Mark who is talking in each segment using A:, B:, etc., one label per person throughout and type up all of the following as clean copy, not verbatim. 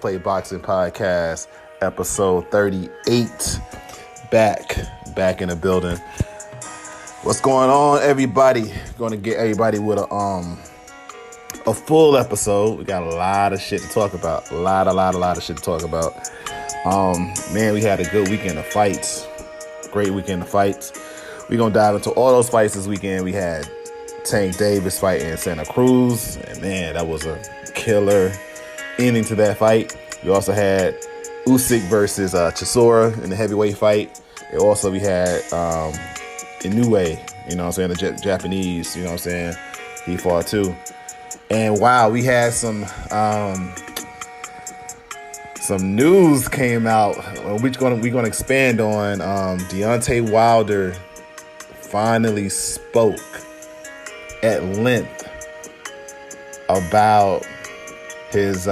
A: Play Boxing Podcast, episode 38. Back in the building. What's going on, everybody? Going to get everybody with a full episode. We got a lot of shit to talk about. A lot of shit to talk about. Man, we had a good weekend of fights. Great weekend of fights. We're going to dive into all those fights this weekend. We had Tank Davis fighting Santa Cruz. And man, that was a killer ending to that fight. We also had Usyk versus Chisora in the heavyweight fight. And also we had Inoue, you know what I'm saying, the Japanese, you know what I'm saying, he fought too. And wow, we had some news came out. We're gonna expand on. Deontay Wilder finally spoke at length about his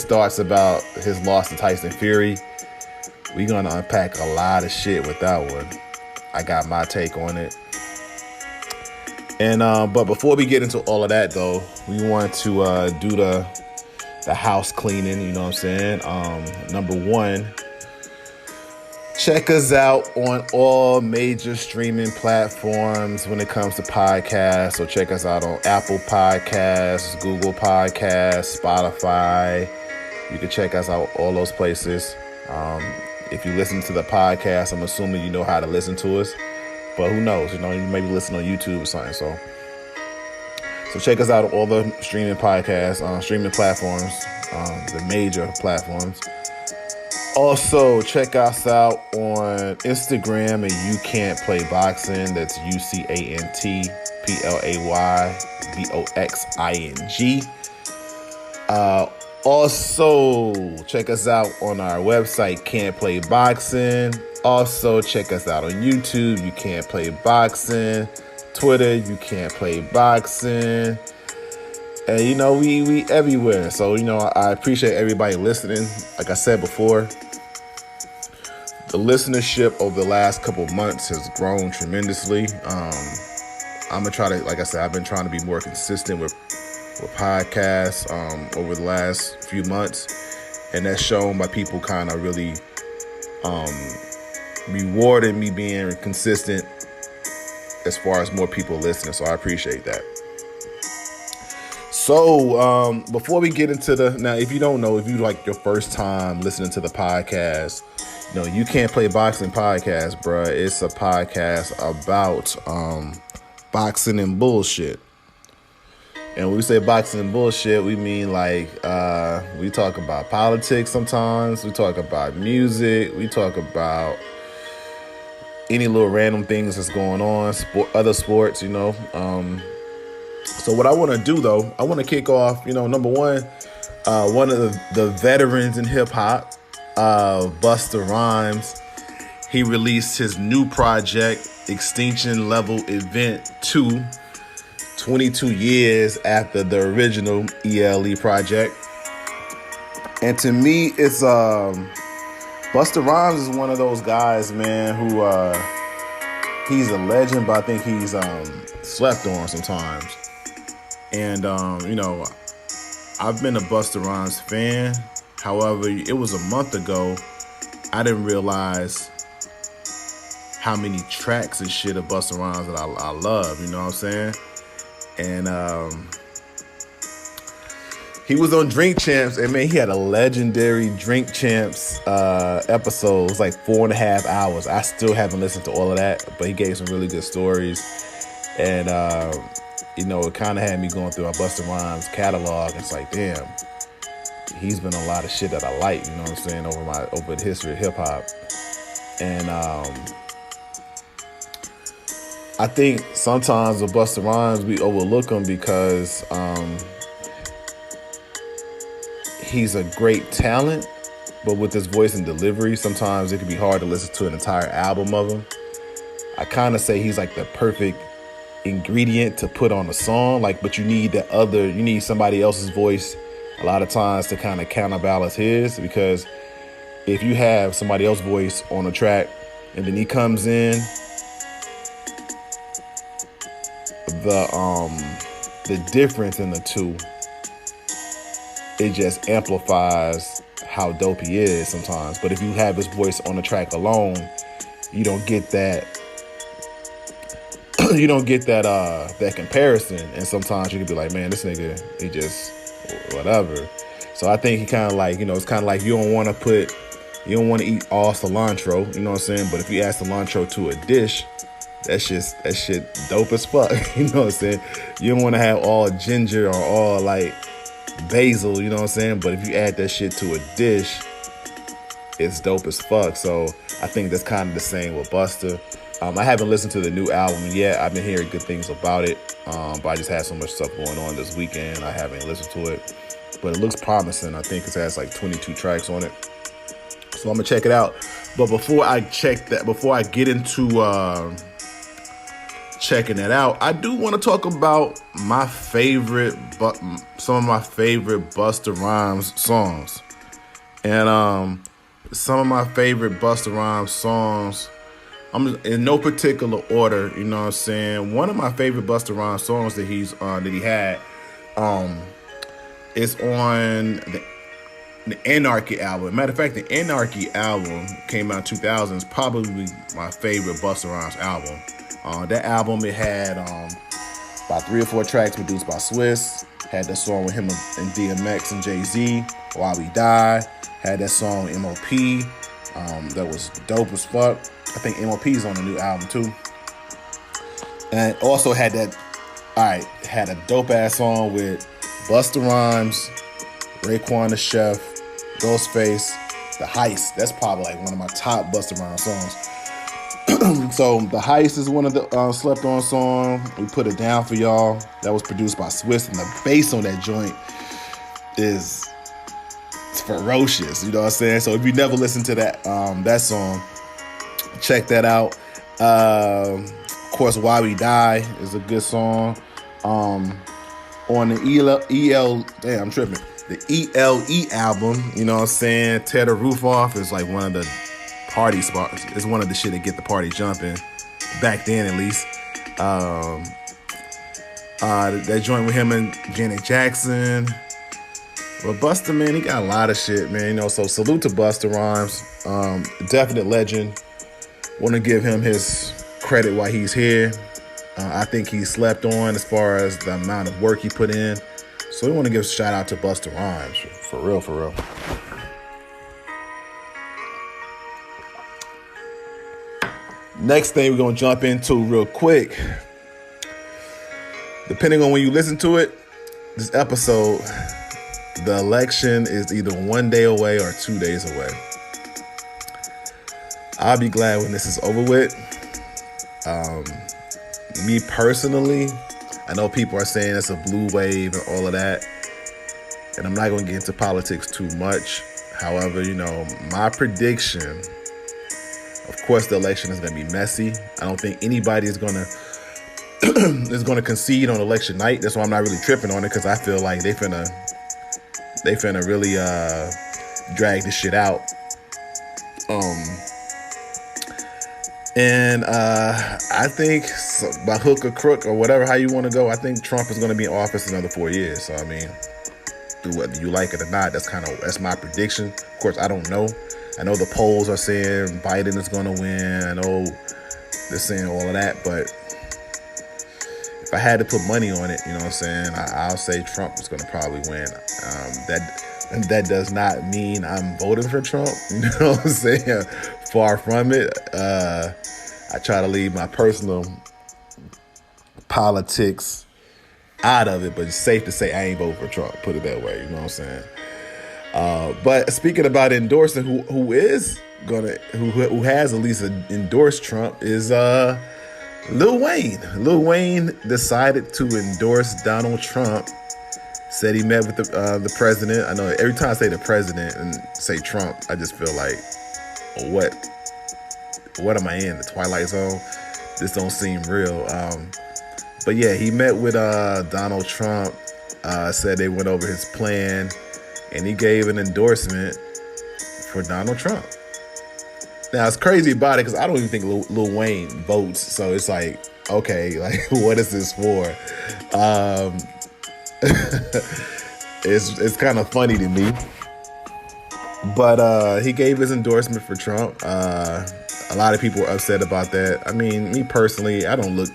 A: thoughts about his loss to Tyson Fury. We're gonna unpack a lot of shit with that one. I got my take on it. And but before we get into all of that though, we want to do the house cleaning, you know what I'm saying? Number one, check us out on all major streaming platforms when it comes to podcasts. So check us out on Apple Podcasts, Google Podcasts, Spotify. You can check us out all those places. If you listen to the podcast, I'm assuming you know how to listen to us. But who knows? You know, you may be listening on YouTube or something. So check us out on all the streaming podcasts, streaming platforms, the major platforms. Also, check us out on Instagram at You Can't Play Boxing. That's UCANTPLAYBOXING. Also, check us out on our website, Can't Play Boxing. Also, check us out on YouTube, You Can't Play Boxing. Twitter, You Can't Play Boxing. And, you know, we everywhere. So, you know, I appreciate everybody listening. Like I said before, the listenership over the last couple of months has grown tremendously. I'm going to try to, like I said, I've been trying to be more consistent with podcasts over the last few months, and that's shown by people kind of really rewarding me being consistent as far as more people listening. So I appreciate that. So before we get into now, if you don't know, if you like your first time listening to the podcast, you know, You Can't Play Boxing Podcast, bruh. It's a podcast about boxing and bullshit. And when we say boxing and bullshit, we mean like we talk about politics sometimes. We talk about music. We talk about any little random things that's going on, other sports, you know. So what I want to do, though, I want to kick off, you know, number one of the veterans in hip-hop, Busta Rhymes. He released his new project, Extinction Level Event 2, 22 years after the original ELE project. And to me, it's Busta Rhymes is one of those guys, man, who he's a legend, but I think he's slept on sometimes. And you know, I've been a Busta Rhymes fan. However, it was a month ago, I didn't realize how many tracks and shit of Busta Rhymes that I love, you know what I'm saying? And he was on Drink Champs, and man, he had a legendary Drink Champs episode. It was like 4.5 hours. I still haven't listened to all of that, but he gave some really good stories. And you know, it kind of had me going through our Busta Rhymes catalog. It's like, damn, he's been on a lot of shit that I like, you know what I'm saying, over the history of hip hop. And I think sometimes with Busta Rhymes, we overlook him because he's a great talent, but with his voice and delivery, sometimes it can be hard to listen to an entire album of him. I kind of say he's like the perfect ingredient to put on a song, like, but you need somebody else's voice a lot of times to kind of counterbalance his, because if you have somebody else's voice on a track and then he comes in, the difference in the two it just amplifies how dope he is sometimes. But if you have his voice on the track alone, you don't get that. You don't get that comparison, and sometimes you can be like, man, this nigga, he just whatever. So I think he kind of like, it's kind of like you don't want to eat all cilantro, you know what I'm saying? But if you add cilantro to a dish, that shit dope as fuck, you know what I'm saying? You don't want to have all ginger or all like basil, you know what I'm saying? But if you add that shit to a dish, it's dope as fuck. So I think that's kind of the same with Busta. I haven't listened to the new album yet. I've been hearing good things about it, but I just had so much stuff going on this weekend. I haven't listened to it, but it looks promising. I think it has like 22 tracks on it, so I'm gonna check it out. But before I get into checking that out, I do want to talk about some of my favorite Busta Rhymes songs, and some of my favorite Busta Rhymes songs. I'm in no particular order, you know what I'm saying. One of my favorite Busta Rhymes songs that he had, is on the Anarchy album. Matter of fact, the Anarchy album came out in 2000. It's probably my favorite Busta Rhymes album. That album, it had about 3 or 4 tracks produced by Swiss. Had that song with him and DMX and Jay-Z, While We Die. Had that song M.O.P. That was dope as fuck. I think M.O.P.'s on the new album too. And also had a dope ass song with Busta Rhymes, Raekwon the Chef, Ghostface, The Heist. That's probably like one of my top Busta Rhymes songs. So The Heist is one of the slept on song. We Put It Down for Y'all. That was produced by Swiss, and the bass on that joint is ferocious. You know what I'm saying? So if you never listened to that song, check that out. Of course, Why We Die is a good song. On the the ELE album, you know what I'm saying? Tear the Roof Off is like one of the party spots. It's one of the shit that get the party jumping. Back then, at least. That joint with him and Janet Jackson. But Busta, man, he got a lot of shit, man. So salute to Busta Rhymes. Definite legend. Want to give him his credit while he's here. I think he slept on as far as the amount of work he put in. So we want to give a shout out to Busta Rhymes. For real, for real. Next thing we're going to jump into real quick. Depending on when you listen to it, this episode, the election is either 1 day away or 2 days away. I'll be glad when this is over with. Me personally, I know people are saying it's a blue wave and all of that, and I'm not going to get into politics too much. However, my prediction, of course, the election is going to be messy. I don't think anybody is going to concede on election night. That's why I'm not really tripping on it, because I feel like they finna really drag this shit out. And I think by hook or crook or whatever, how you want to go, I think Trump is going to be in office another 4 years. So, I mean, whether you like it or not, that's my prediction. Of course, I don't know. I know the polls are saying Biden is going to win. I know they're saying all of that. But if I had to put money on it, you know what I'm saying, I'll say Trump is going to probably win. That does not mean I'm voting for Trump. You know what I'm saying? Far from it. I try to leave my personal politics out of it, but it's safe to say I ain't voting for Trump. Put it that way. You know what I'm saying? But speaking about endorsing, who has at least endorsed Trump is Lil Wayne. Lil Wayne decided to endorse Donald Trump. Said he met with the president. I know every time I say the president and say Trump, I just feel like, what am I in? The Twilight Zone? This don't seem real. But yeah, he met with Donald Trump, said they went over his plan, and he gave an endorsement for Donald Trump. Now, it's crazy about it because I don't even think Lil Wayne votes, so it's like, okay, like, what is this for? it's kind of funny to me. But he gave his endorsement for Trump. A lot of people are upset about that. I mean, me personally, I don't look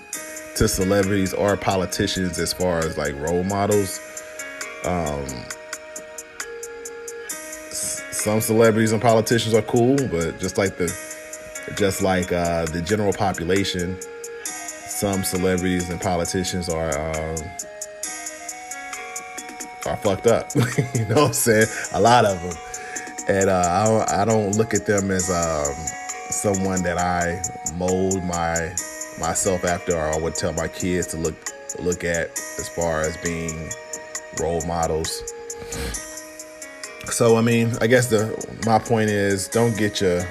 A: to celebrities or politicians as far as like role models. Some celebrities and politicians are cool, but just like the general population, some celebrities and politicians are fucked up. You know what I'm saying? A lot of them. And I don't look at them as someone that I mold myself after, or I would tell my kids to look at as far as being role models. So I mean, I guess my point is, don't get your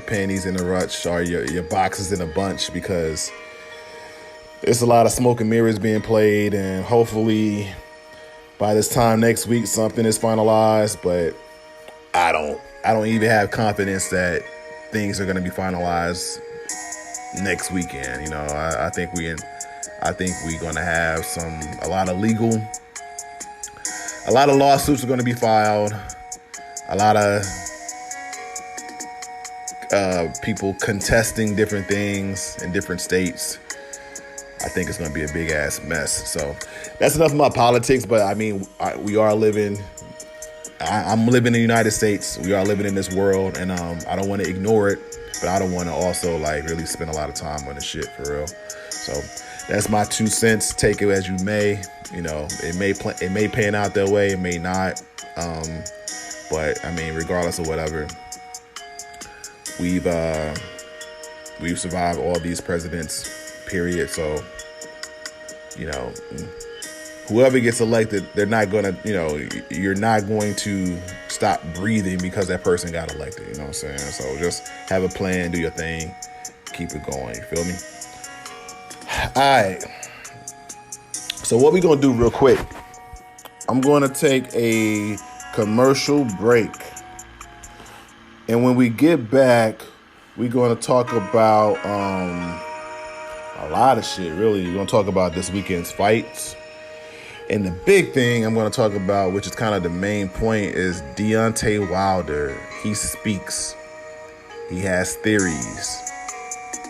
A: panties in a rush or your boxes in a bunch, because it's a lot of smoke and mirrors being played, and hopefully by this time next week something is finalized. But I don't even have confidence that things are going to be finalized next weekend. You know, I think we're going to have a lot of lawsuits are going to be filed. A lot of people contesting different things in different states. I think it's going to be a big ass mess. So that's enough of my politics. But I mean, we are living. I'm living in the United States. We are living in this world, and I don't want to ignore it, but I don't want to also like really spend a lot of time on this shit for real. So that's my 2 cents. Take it as you may. You know, it may pan out that way. It may not. But I mean, regardless of whatever, we've survived all these presidents, period. So, you know, whoever gets elected, they're not gonna, you know, you're not going to stop breathing because that person got elected. You know what I'm saying? So just have a plan, do your thing, keep it going. You feel me? All right. So what we gonna do real quick? I'm gonna take a commercial break, and when we get back, we're going to talk about a lot of shit. Really, we're going to talk about this weekend's fights, and the big thing I'm going to talk about, which is kind of the main point, is Deontay Wilder. He speaks. He has theories.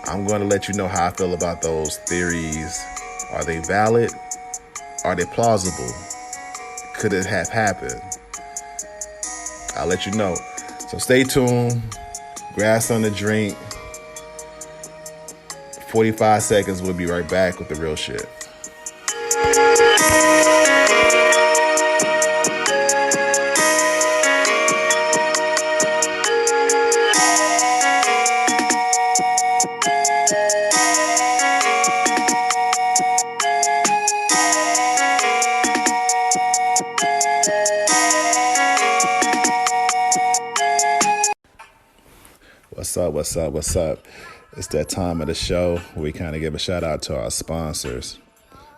A: I'm going to let you know how I feel about those theories. Are they valid? Are they plausible? Could it have happened? I'll let you know. So stay tuned. Grab something to drink. 45 seconds. We'll be right back with the real shit. What's up? It's that time of the show where we kind of give a shout out to our sponsors.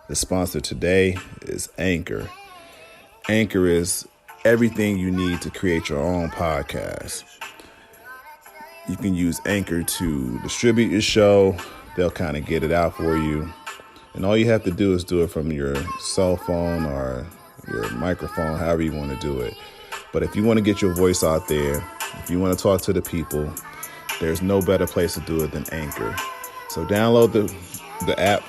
A: The sponsor today is Anchor. Anchor is everything you need to create your own podcast. You can use Anchor to distribute your show. They'll kind of get it out for you. And all you have to do is do it from your cell phone or your microphone, however you want to do it. But if you want to get your voice out there, if you want to talk to the people, there's no better place to do it than Anchor. So download the app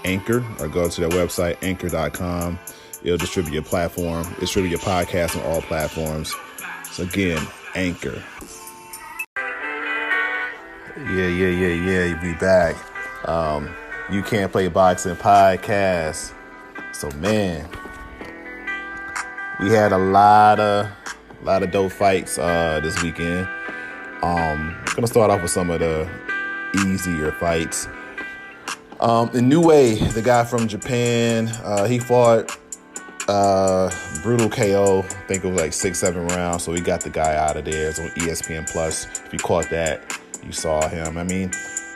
A: Anchor, or go to their website, anchor.com. It'll distribute your podcast on all platforms. So again, Anchor. Yeah. We back. You Can't Play Boxing podcast. So man, we had a lot of dope fights this weekend. I'm gonna start off with some of the easier fights. Inoue, the guy from Japan, he fought brutal KO. I think it was like 6-7 rounds. So he got the guy out of there. It's on ESPN Plus. If you caught that, you saw him. I mean,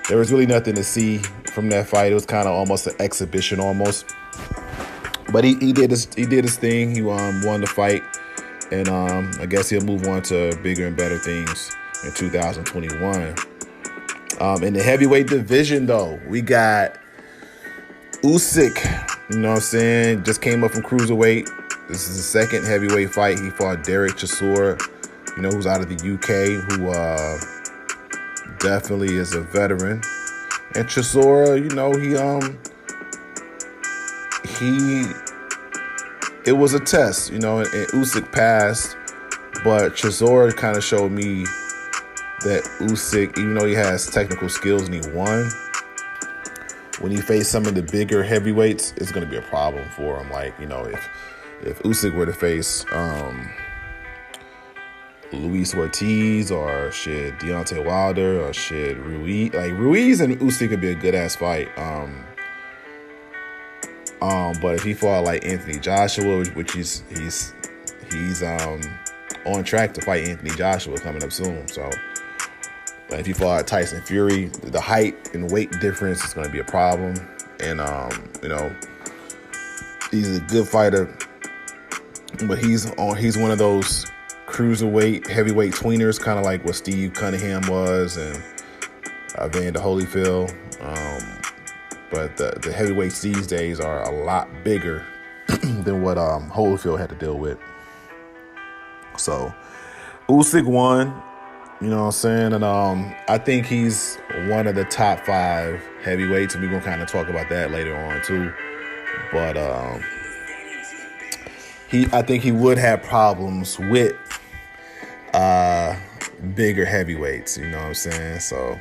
A: there was really nothing to see from that fight. It was kind of almost an exhibition, almost. But he did his thing. He won the fight, and I guess he'll move on to bigger and better things in 2021. In the heavyweight division, though, we got Usyk, you know what I'm saying, just came up from cruiserweight, This is his second heavyweight fight. He fought Derek Chisora, who's out of the UK, who definitely is a veteran. And Chisora, it was a test, and Usyk passed, but Chisora kind of showed me that Usyk, even though he has technical skills and he won, when he faced some of the bigger heavyweights, it's going to be a problem for him. Like, if Usyk were to face Luis Ortiz or Deontay Wilder or Ruiz, like Ruiz and Usyk could be a good ass fight. But if he fought like Anthony Joshua, which he's on track to fight Anthony Joshua coming up soon. So, but if he fought Tyson Fury, the height and weight difference is going to be a problem. And he's a good fighter, but he's one of those cruiserweight, heavyweight tweeners, kind of like what Steve Cunningham was and Evander Holyfield. But the heavyweights these days are a lot bigger than what Holyfield had to deal with. So Usyk won, you know what I'm saying? And I think he's one of the top 5 heavyweights, and we're going to kind of talk about that later on too. But I think he would have problems with bigger heavyweights, you know what I'm saying? So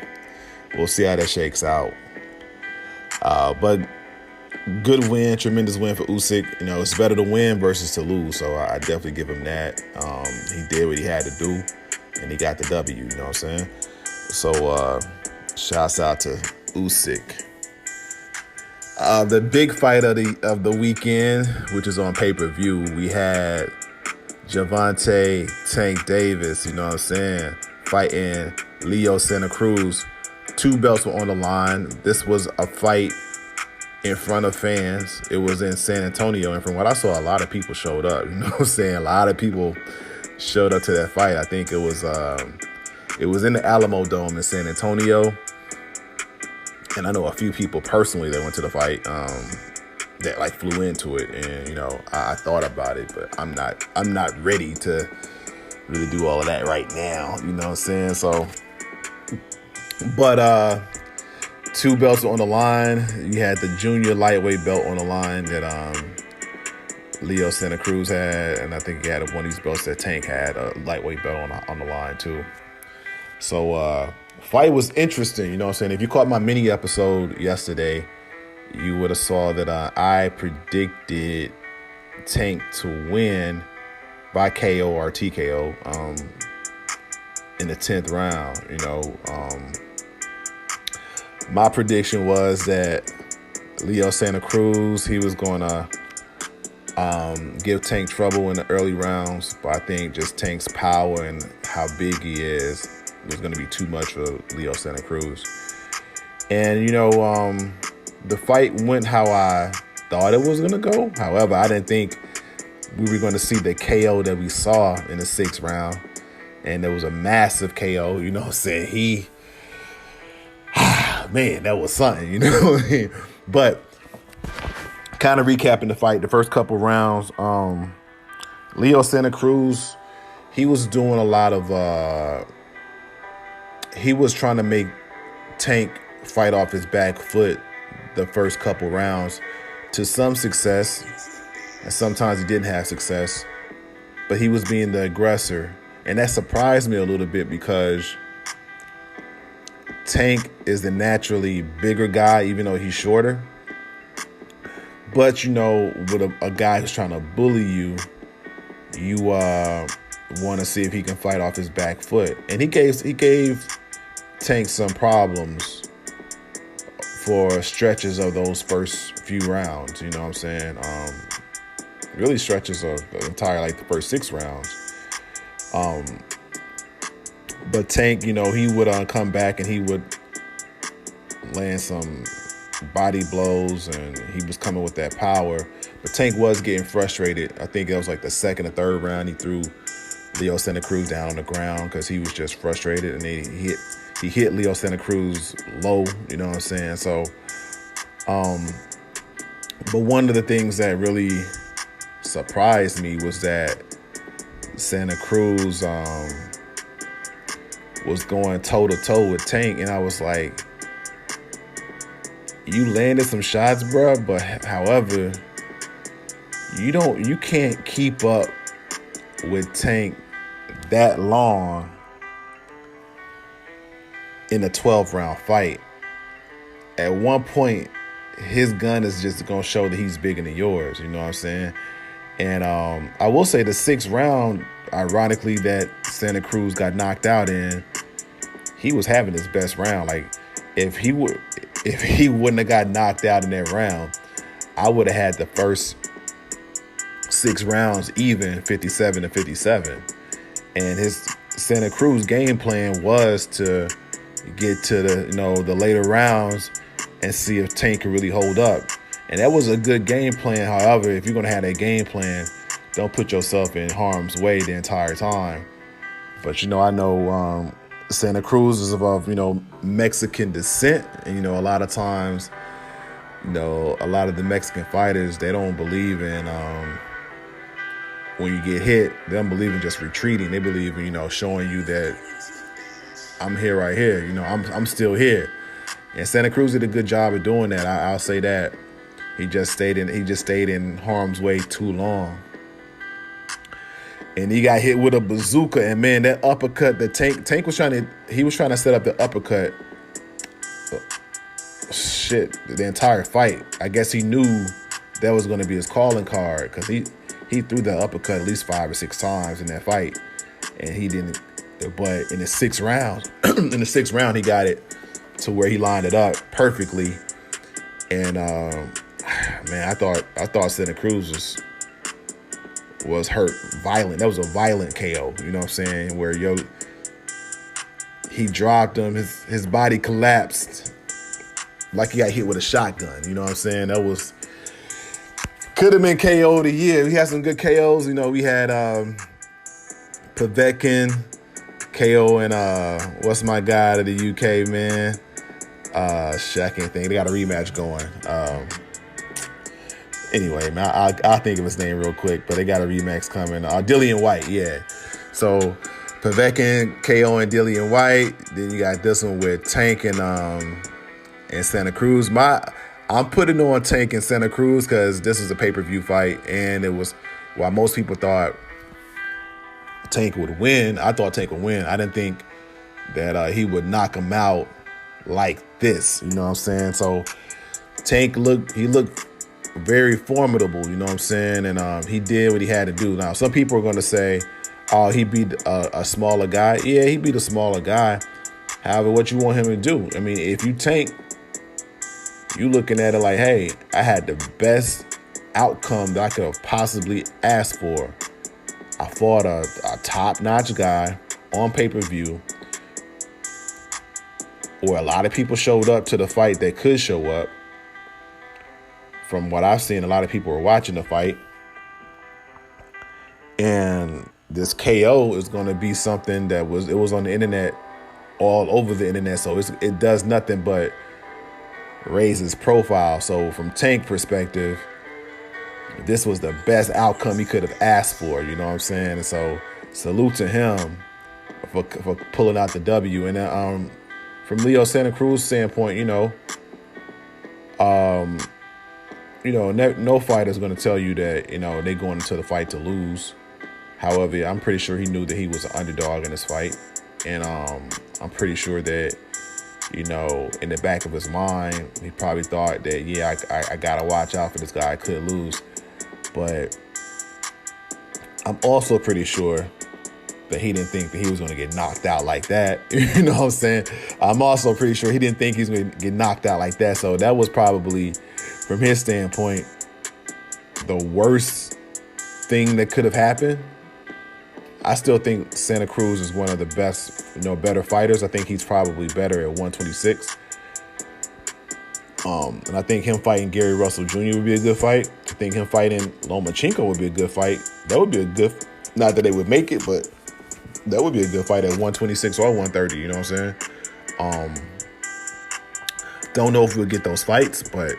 A: we'll see how that shakes out. But good win, tremendous win for Usyk. It's better to win versus to lose, so I definitely give him that. He did what he had to do, and he got the W, you know what I'm saying? So shouts out to Usyk. The big fight of the weekend, which is on pay-per-view, we had Gervontaa Tank Davis, you know what I'm saying, fighting Leo Santa Cruz. 2 belts were on the line. This was a fight in front of fans. It was in San Antonio, and from what I saw, a lot of people showed up. You know what I'm saying? A lot of people showed up to that fight. I think it was in the Alamo Dome in San Antonio, and I know a few people personally that went to the fight that like flew into it, and I thought about it, but I'm not ready to really do all of that right now. You know what I'm saying? So. But 2 belts on the line. You had the junior lightweight belt on the line that Leo Santa Cruz had, and I think he had one of these belts that Tank had, a lightweight belt on the line too. So fight was interesting, you know what I'm saying? If you caught my mini episode yesterday, you would have saw that I predicted Tank to win by KO or TKO in the 10th round. My prediction was that Leo Santa Cruz, he was going to give Tank trouble in the early rounds, but I think just Tank's power and how big he is was going to be too much for Leo Santa Cruz. And, the fight went how I thought it was going to go. However, I didn't think we were going to see the KO that we saw in the 6th round. And there was a massive KO, you know what I'm saying? Man, that was something, you know what I mean? But kind of recapping the fight, the first couple rounds, Leo Santa Cruz, he was doing a lot of, he was trying to make Tank fight off his back foot the first couple rounds to some success. And sometimes he didn't have success, but he was being the aggressor. And that surprised me a little bit because Tank is the naturally bigger guy, even though he's shorter. But, with a guy who's trying to bully you, you want to see if he can fight off his back foot. And he gave Tank some problems for stretches of those first few rounds, you know what I'm saying? Really stretches of the entire, the first 6 rounds. But Tank, he would come back and he would land some body blows, and he was coming with that power. But Tank was getting frustrated. I think it was the 2nd or 3rd round. He threw Leo Santa Cruz down on the ground because he was just frustrated, and then he hit Leo Santa Cruz low, you know what I'm saying? So, but one of the things that really surprised me was that Santa Cruz was going toe-to-toe with Tank, and I was like, you landed some shots, bro, but however, you can't keep up with Tank that long in a 12-round fight. At one point, his gun is just going to show that he's bigger than yours, you know what I'm saying? And I will say the 6th round, ironically, that Santa Cruz got knocked out in, he was having his best round. Like, if he wouldn't have got knocked out in that round, I would have had the first 6 rounds even, 57-57. And his Santa Cruz game plan was to get to the later rounds and see if Tank can really hold up. And that was a good game plan. However, if you're going to have that game plan, don't put yourself in harm's way the entire time. But, I know Santa Cruz is of, Mexican descent. And, a lot of times, a lot of the Mexican fighters, they don't believe in, when you get hit, they don't believe in just retreating. They believe in, showing you that I'm here right here. I'm still here. And Santa Cruz did a good job of doing that. I'll say that. He just stayed in harm's way too long. And he got hit with a bazooka, and man, that uppercut, Tank was trying to set up the uppercut. The entire fight. I guess he knew that was going to be his calling card, because he threw the uppercut at least 5 or 6 times in that fight, and he didn't. But in the 6th round, he got it to where he lined it up perfectly. And man, I thought Santa Cruz was hurt violent. That was a violent KO, you know what I'm saying? Where he dropped him, his body collapsed like he got hit with a shotgun, you know what I'm saying? That could have been KO of the year. We had some good KOs, we had Povetkin, KO, and what's my guy out of the UK, man? I can't think. They got a rematch going. Anyway, man, I'll think of his name real quick, but they got a rematch coming. Dillian White, yeah. So Povetkin, KO, and Dillian White. Then you got this one with Tank and Santa Cruz. I'm putting on Tank and Santa Cruz because this was a pay-per-view fight, and it was while most people thought Tank would win. I thought Tank would win. I didn't think that he would knock him out like this. You know what I'm saying? So Tank looked very formidable. You know what I'm saying? And he did what he had to do. Now, some people are going to say, "Oh, he beat a smaller guy." Yeah, he beat a smaller guy. However, what you want him to do? I mean, if you Tank, you looking at it like, hey, I had the best outcome that I could have possibly asked for. I fought a top-notch guy on pay-per-view, where a lot of people showed up to the fight that could show up. From what I've seen, a lot of people were watching the fight. And this KO is going to be something that was on the internet, all over the internet. So it does nothing but raise his profile. So from Tank perspective, this was the best outcome he could have asked for, you know what I'm saying? And so salute to him for pulling out the W. And from Leo Santa Cruz standpoint, no fighter is going to tell you that, they're going into the fight to lose. However, I'm pretty sure he knew that he was an underdog in this fight. And I'm pretty sure that, in the back of his mind, he probably thought that, yeah, I got to watch out for this guy. I could lose. But I'm also pretty sure that he didn't think that he was going to get knocked out like that. You know what I'm saying? I'm also pretty sure he didn't think he was going to get knocked out like that. So that was probably, from his standpoint, the worst thing that could have happened. I still think Santa Cruz is one of the best, better fighters. I think he's probably better at 126. And I think him fighting Gary Russell Jr. would be a good fight. I think him fighting Lomachenko would be a good fight. That would be a good, not that they would make it, but that would be a good fight at 126 or 130, you know what I'm saying? Don't know if we'll get those fights, but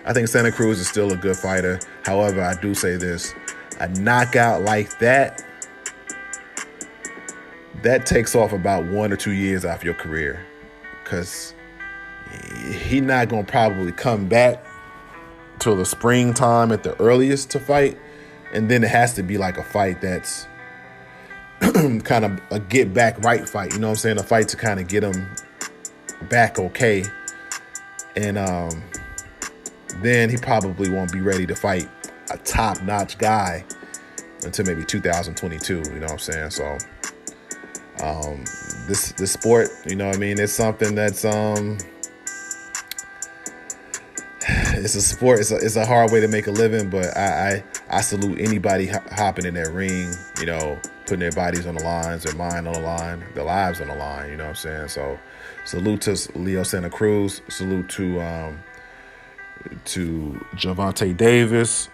A: I think Santa Cruz is still a good fighter. However, I do say this. A knockout like that takes off about 1 or 2 years off your career, because he not going to probably come back till the springtime at the earliest to fight. And then it has to be like a fight that's kind of a get back right fight. You know what I'm saying? A fight to kind of get him back okay. And then he probably won't be ready to fight a top-notch guy until maybe 2022. You know what I'm saying? So this sport, you know what I mean, it's something that's it's a sport. It's a hard way to make a living, but I salute anybody hopping in that ring, you know, putting their bodies on the lines, their mind on the line, their lives on the line. You know what I'm saying? So salute to Leo Santa Cruz. Salute to Gervontaa Davis.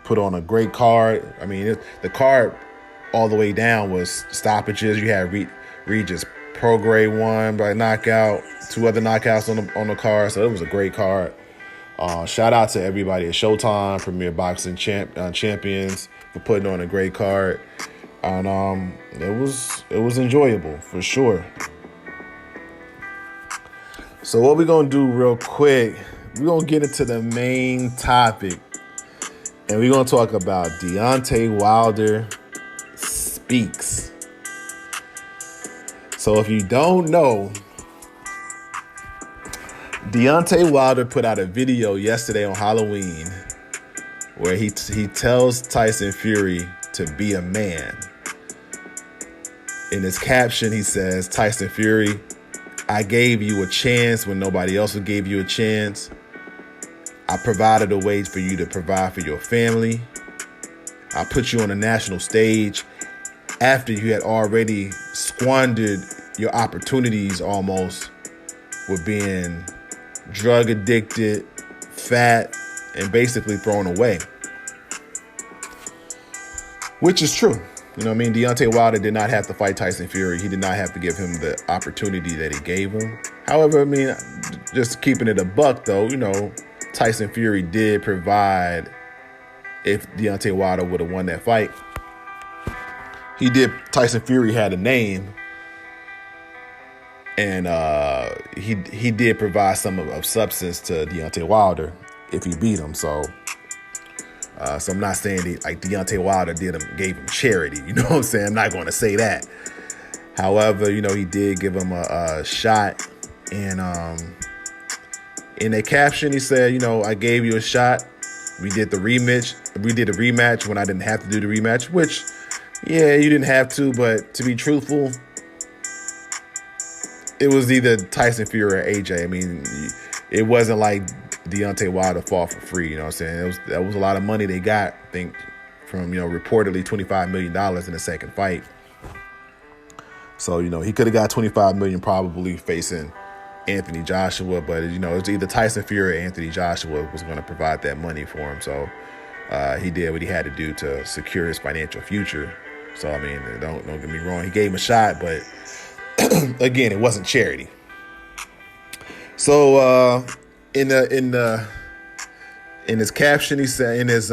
A: Put on a great card. I mean, the card all the way down was stoppages. You had Regis Prograis won by knockout, 2 other knockouts on the card. So it was a great card. Shout out to everybody at Showtime, Premier Boxing Champions, for putting on a great card. And it was enjoyable for sure. So what we're gonna do real quick, we're gonna get into the main topic, and we're gonna talk about Deontay Wilder speaks. So if you don't know, Deontay Wilder put out a video yesterday on Halloween where he tells Tyson Fury to be a man. In his caption, he says, "Tyson Fury, I gave you a chance when nobody else gave you a chance. I provided a way for you to provide for your family. I put you on a national stage after you had already squandered your opportunities almost with being drug addicted, fat, and basically thrown away." Which is true. You know what I mean? Deontay Wilder did not have to fight Tyson Fury. He did not have to give him the opportunity that he gave him. However, I mean, just keeping it a buck though, you know, Tyson Fury did provide. If Deontay Wilder would have won that fight, Tyson Fury had a name, and he did provide some of substance to Deontay Wilder if he beat him. So I'm not saying that, like, Deontay Wilder gave him charity. You know what I'm saying? I'm not going to say that. However, you know, he did give him a shot. And in a caption, he said, you know, I gave you a shot. We did the rematch. We did a rematch when I didn't have to do the rematch, which, yeah, you didn't have to. But to be truthful, it was either Tyson Fury or AJ. I mean, it wasn't like Deontay Wilder fought for free. You know what I'm saying? That was a lot of money they got, I think, from, you know, reportedly $25 million in the second fight. So, you know, he could have got $25 million probably facing Anthony Joshua, but, you know, it's either Tyson Fury or Anthony Joshua was going to provide that money for him. So he did what he had to do to secure his financial future. So, I mean, don't get me wrong. He gave him a shot, but again, it wasn't charity. So in his caption, he said, in his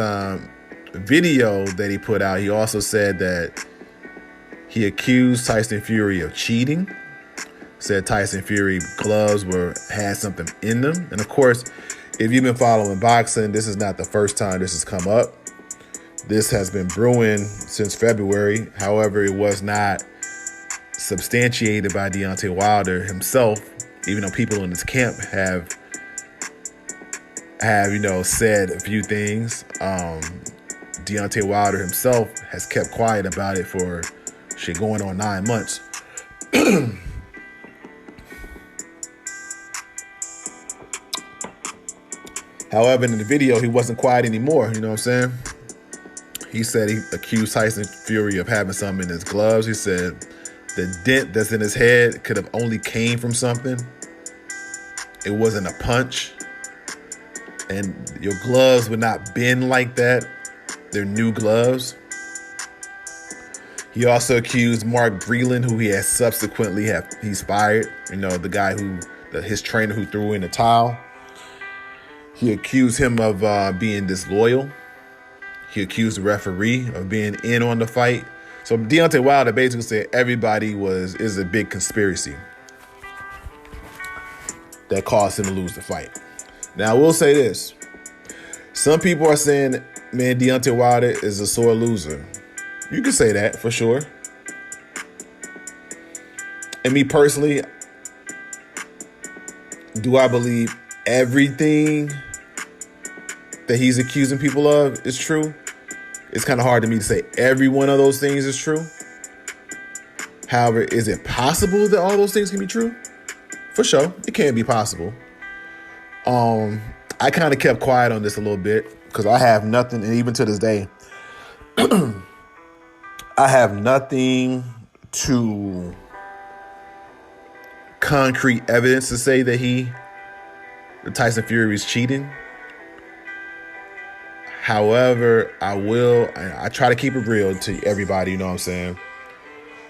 A: video that he put out, he also said that he accused Tyson Fury of cheating. Said Tyson Fury gloves had something in them. And of course, if you've been following boxing, this is not the first time this has come up. This has been brewing since February. However, it was not substantiated by Deontay Wilder himself, even though people in his camp have you know, said a few things. Deontay Wilder himself has kept quiet about it for shit going on 9 months. However, in the video, he wasn't quiet anymore. You know what I'm saying? He said he accused Tyson Fury of having something in his gloves. He said the dent that's in his head could have only came from something. It wasn't a punch. And your gloves would not bend like that. They're new gloves. He also accused Mark Breland, who he has subsequently he's fired. You know, the guy his trainer who threw in the towel. He accused him of being disloyal. He accused the referee of being in on the fight. So Deontay Wilder basically said everybody is a big conspiracy that caused him to lose the fight. Now, I will say this. Some people are saying, man, Deontay Wilder is a sore loser. You can say that for sure. And me personally, do I believe everything that he's accusing people of is true? It's kind of hard to me to say every one of those things is true. However, is it possible that all those things can be true? For sure, it can be possible. I kind of kept quiet on this a little bit because I have nothing, and even to this day, I have nothing to concrete evidence to say that Tyson Fury is cheating. However, I try to keep it real to everybody, you know what I'm saying?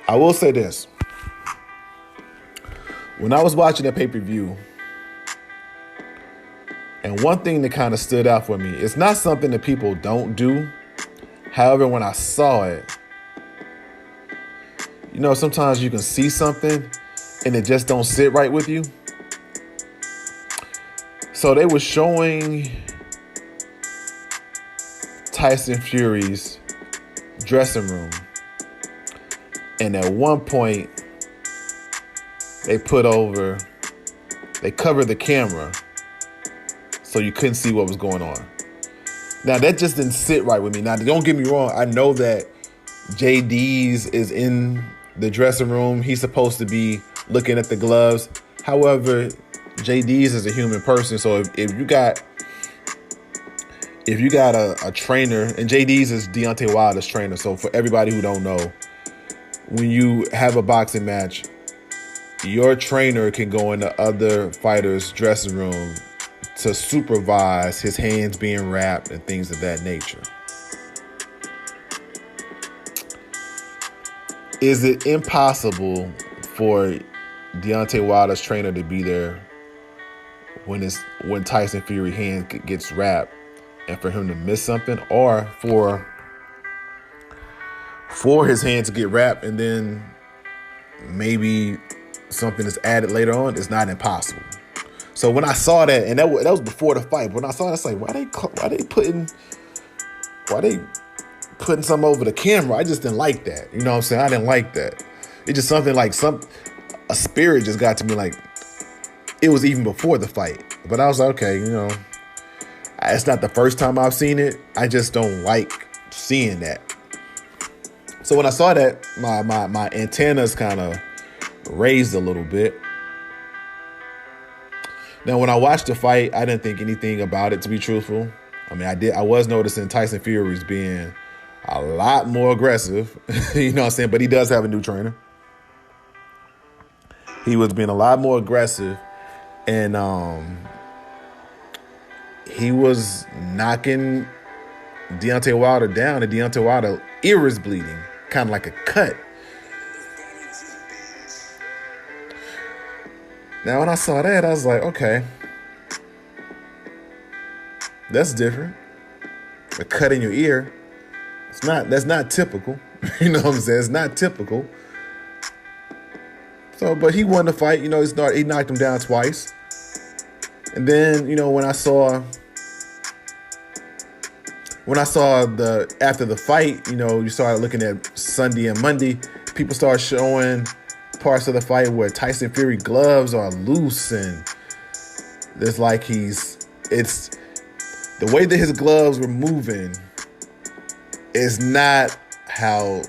A: I will say this. When I was watching that pay-per-view, and one thing that kind of stood out for me, it's not something that people don't do. However, when I saw it, you know, sometimes you can see something and it just don't sit right with you. So they were showing Tyson Fury's dressing room. And at one point, they covered the camera so you couldn't see what was going on. Now, that just didn't sit right with me. Now, don't get me wrong. I know that JD's is in the dressing room. He's supposed to be looking at the gloves. However, JD's is a human person. So if you got a trainer, and JD's is Deontay Wilder's trainer. So for everybody who don't know, when you have a boxing match, your trainer can go in the other fighter's dressing room to supervise his hands being wrapped and things of that nature. Is it impossible for Deontay Wilder's trainer to be there when Tyson Fury hand gets wrapped and for him to miss something, or for his hand to get wrapped and then maybe something is added later on? It's not impossible. So when I saw that, and that was before the fight, but when I saw that, it's like, why they putting something over the camera? I just didn't like that. You know what I'm saying? I didn't like that. It's just something like a spirit just got to me, like it was even before the fight. But I was like, okay, you know, it's not the first time I've seen it. I just don't like seeing that. So when I saw that, my antennas kind of raised a little bit. Now, when I watched the fight, I didn't think anything about it, to be truthful. I mean, I was noticing Tyson Fury's being a lot more aggressive, you know what I'm saying? But he does have a new trainer. He was being a lot more aggressive, and he was knocking Deontay Wilder down, and Deontay Wilder's ear was bleeding, kind of like a cut. Now, when I saw that, I was like, okay, that's different. A cut in your ear, that's not typical. You know what I'm saying? It's not typical. So, but he won the fight. You know, he knocked him down twice. And then, you know, when I saw after the fight, you know, you started looking at Sunday and Monday, people started showing parts of the fight where Tyson Fury gloves are loose, and there's like it's the way that his gloves were moving is not how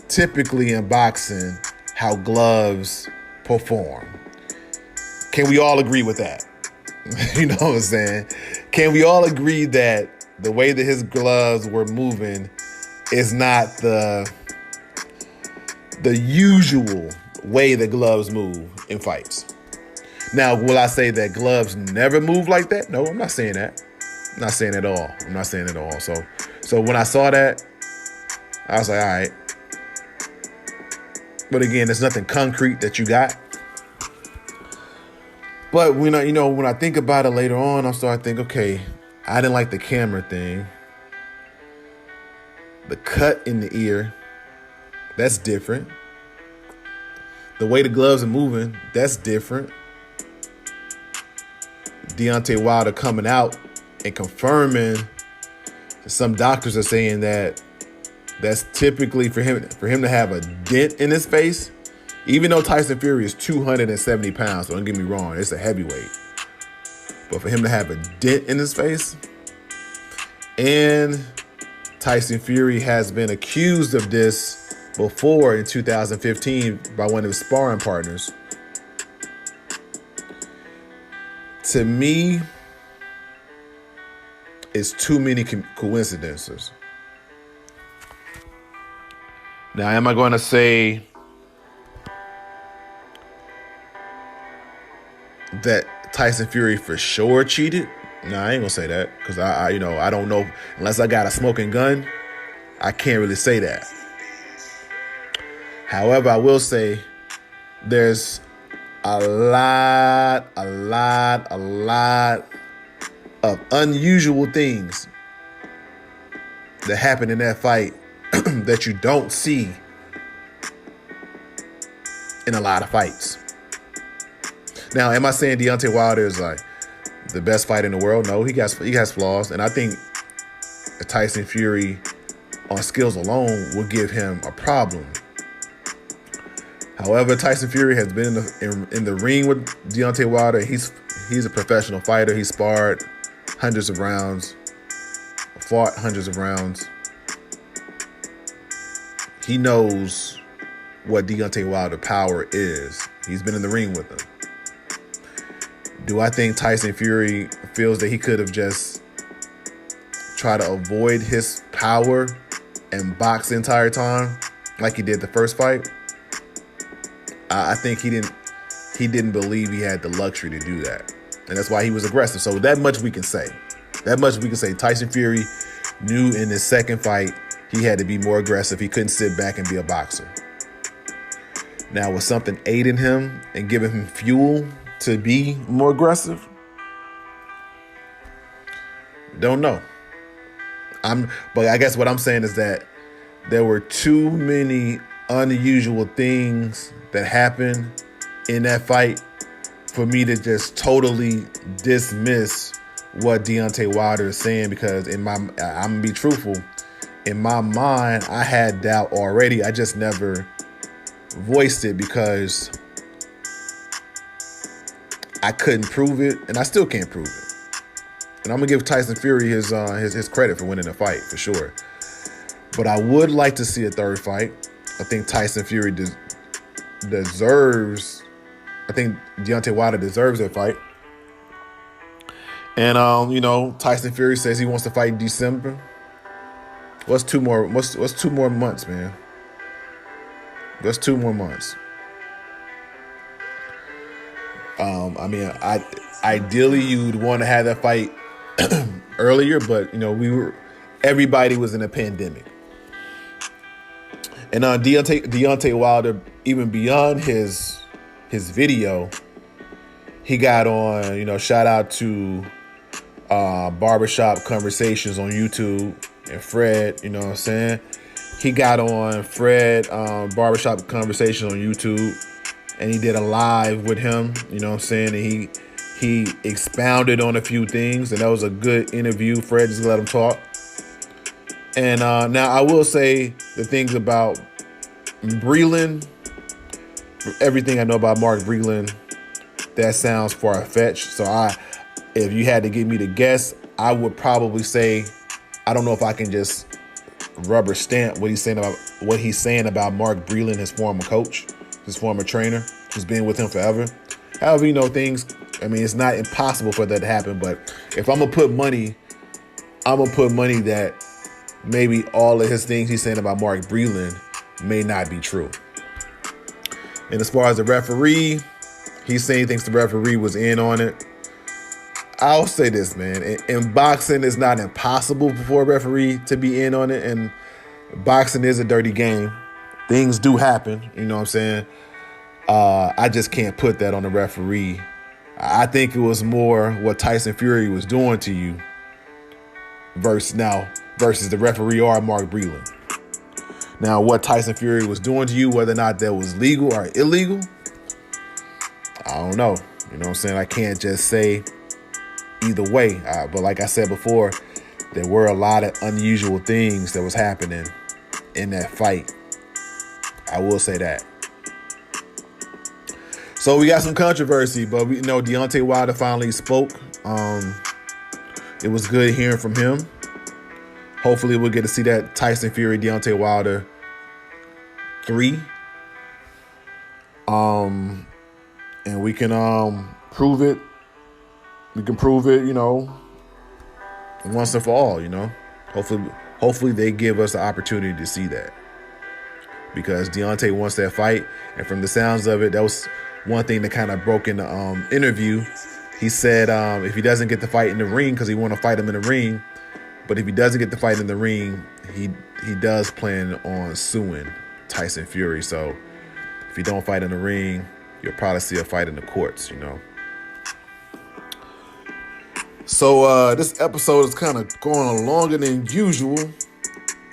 A: typically in boxing how gloves perform. Can we all agree with that? You know what I'm saying? Can we all agree that the way that his gloves were moving is not the usual way that gloves move in fights? Now, will I say that gloves never move like that? No, I'm not saying that. I'm not saying at all. I'm not saying at all. So when I saw that, I was like, all right. But again, there's nothing concrete that you got. But when I think about it later on, I start thinking, okay, I didn't like the camera thing. The cut in the ear, that's different. The way the gloves are moving, that's different. Deontay Wilder coming out and confirming, some doctors are saying that that's typically for him to have a dent in his face. Even though Tyson Fury is 270 pounds, so don't get me wrong, it's a heavyweight. But for him to have a dent in his face, and Tyson Fury has been accused of this before in 2015 by one of his sparring partners. To me, it's too many coincidences. Now, am I going to say that Tyson Fury for sure cheated? No, I ain't gonna say that because I don't know. Unless I got a smoking gun, I can't really say that. However, I will say there's a lot of unusual things that happen in that fight that you don't see in a lot of fights. Now, am I saying Deontay Wilder is like the best fighter in the world? No, he has flaws, and I think Tyson Fury on skills alone will give him a problem. However, Tyson Fury has been in the ring with Deontay Wilder. He's a professional fighter. He sparred hundreds of rounds, fought hundreds of rounds. He knows what Deontay Wilder's power is. He's been in the ring with him. Do I think Tyson Fury feels that he could have just tried to avoid his power and box the entire time like he did the first fight? I think he didn't believe he had the luxury to do that. And that's why he was aggressive. So that much we can say. Tyson Fury knew in his second fight he had to be more aggressive. He couldn't sit back and be a boxer. Now, was something aiding him and giving him fuel to be more aggressive? Don't know. But I guess what I'm saying is that there were too many unusual things that happened in that fight for me to just totally dismiss what Deontay Wilder is saying, because I'm gonna be truthful, in my mind I had doubt already. I just never voiced it because I couldn't prove it, and I still can't prove it. And I'm gonna give Tyson Fury his credit for winning the fight for sure. But I would like to see a third fight. I think Tyson Fury deserves. I think Deontay Wilder deserves that fight. And Tyson Fury says he wants to fight in December. What's two more months, man? What's 2 more months? Ideally you'd want to have that fight earlier, but everybody was in a pandemic. And Deontay Wilder, even beyond his video, he got on, shout out to Barbershop Conversations on YouTube and Fred, you know what I'm saying? He got on Fred Barbershop Conversations on YouTube, and he did a live with him, you know what I'm saying? And he expounded on a few things, and that was a good interview. Fred just let him talk. And now I will say the things about Breland. Everything I know about Mark Breland, that sounds far-fetched. So if you had to get me to guess, I would probably say, I don't know if I can just rubber stamp what he's saying about Mark Breland, his former coach, his former trainer, who's been with him forever. However, things, it's not impossible for that to happen. But if I'm going to put money, that maybe all of his things he's saying about Mark Breland may not be true. And as far as the referee, he's saying he thinks the referee was in on it. I'll say this, man. In boxing, it's not impossible for a referee to be in on it. And boxing is a dirty game. Things do happen, you know what I'm saying? I just can't put that on the referee. I think it was more what Tyson Fury was doing to you versus the referee or Mark Breland. Now, what Tyson Fury was doing to you, whether or not that was legal or illegal, I don't know. You know what I'm saying? I can't just say either way. But like I said before, there were a lot of unusual things that was happening in that fight. I will say that. So we got some controversy, but we know Deontay Wilder finally spoke. It was good hearing from him. Hopefully we'll get to see that Tyson Fury, Deontay Wilder 3. And we can prove it. We can prove it, once and for all, Hopefully they give us the opportunity to see that. Because Deontay wants that fight. And from the sounds of it, that was one thing that kind of broke in the interview. He said if he doesn't get the fight in the ring, because he want to fight him in the ring, but if he doesn't get the fight in the ring, he does plan on suing Tyson Fury. So if he don't fight in the ring, you'll probably see a fight in the courts, So this episode is kind of going on longer than usual.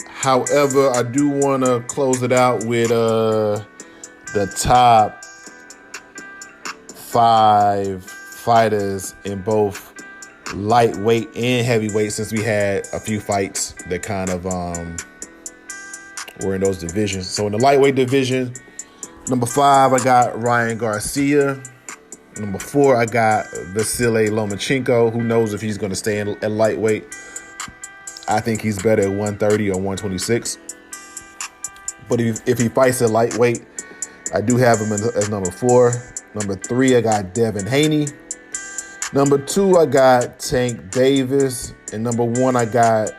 A: However, I do want to close it out with the top 5 fighters in both lightweight and heavyweight, since we had a few fights that kind of were in those divisions. So in the lightweight division, number 5, I got Ryan Garcia. Number 4, I got Vasily Lomachenko. Who knows if he's going to stay at lightweight? I think he's better at 130 or 126. But if he fights at lightweight, I do have him as number 4. Number 3, I got Devin Haney. Number 2, I got Tank Davis. And number 1, I got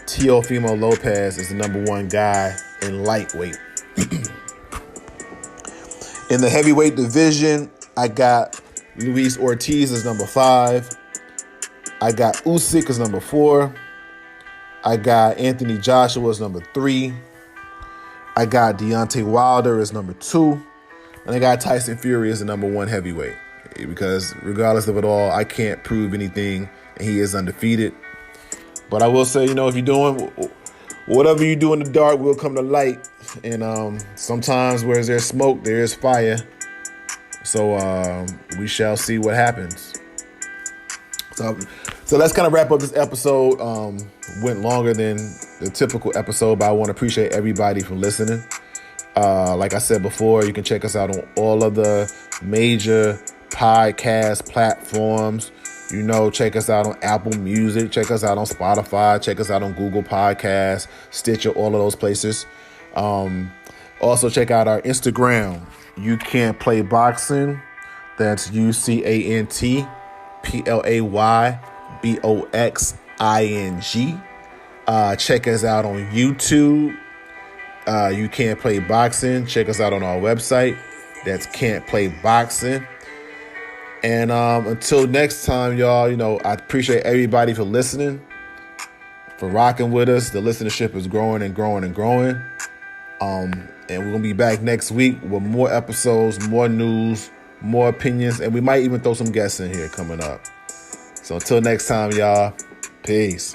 A: Teofimo Lopez as the number 1 guy in lightweight. In the heavyweight division, I got Luis Ortiz as number 5. I got Usyk as number 4. I got Anthony Joshua as number 3. I got Deontay Wilder as number 2. And I got Tyson Fury as the number 1 heavyweight. Because regardless of it all, I can't prove anything, and he is undefeated. But I will say, if you're doing whatever you do in the dark will come to light. And sometimes where there's smoke, there is fire. So we shall see what happens. So let's kind of wrap up this episode. Went longer than the typical episode, but I want to appreciate everybody for listening. Like I said before, you can check us out on all of the major podcast platforms. Check us out on Apple Music. Check us out on Spotify. Check us out on Google Podcasts, Stitcher, all of those places. Also, check out our Instagram. You Can't Play Boxing. That's UCANTPLAYBOXING. Check us out on YouTube. You Can't Play Boxing. Check us out on our website. That's Can't Play Boxing. And until next time, y'all, I appreciate everybody for listening, for rocking with us. The listenership is growing and growing and growing. And we're going to be back next week with more episodes, more news, more opinions, and we might even throw some guests in here coming up. So until next time, y'all, peace.